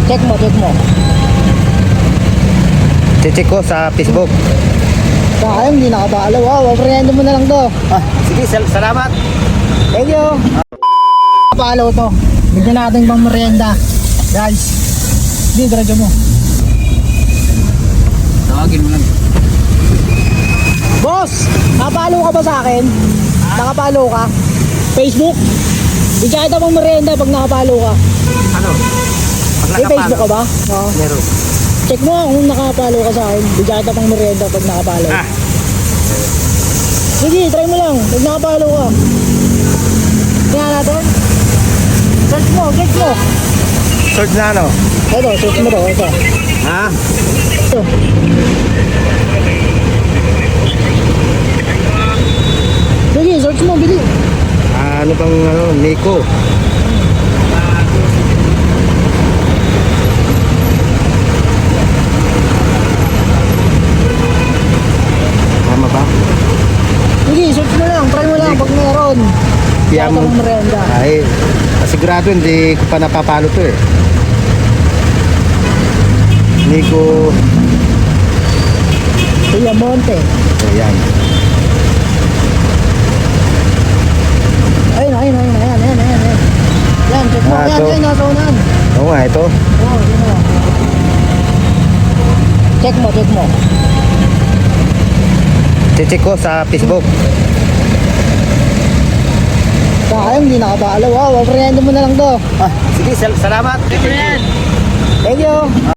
Check mo, check mo. Check ko sa Facebook. Sayang, hindi nakapalo. Wow, merienda mo na lang to. Sige, salamat. Thank you. Palo to. Bigyan natin pang merienda. Guys. Hindi, diretso mo. Tawagin mo lang. Boss, nakapalo ka ba sa akin? Nakapalo ka? Facebook? Bigyan kita pang merienda pag nakapalo ka. Ano? Pag May Facebook ka ba? Oo. Meron. Check mo kung nakapalo ka sa akin. Bigyan kita pang merienda pag nakapalo. Sige, try mo lang. Pag nakapalo ka. Tingnan natin. Search mo, search mo. Search na ano? Ito, search mo daw. Ito. Ha? Ito. Sige, search mo, bili. Ano bang ano? Nico. Tama ba? Sige, search mo lang. Try mo lang pag meron. Kaya Bigyan kita pang merienda. Ay, sigurado hindi ko pa napapalo to eh. Nico. Monte. Ayan. Ayun, ayun, ayun, ayun, ayun, ayun, ayun. Yan, check mo. Yan, ito. yan, nasa unahan. Oo nga, ito. Oo, yun o. Check mo, check mo. Check ko sa Facebook. Sayang, hindi nakapalo. Wow, merienda mo na lang to. Sige, salamat. Thank you.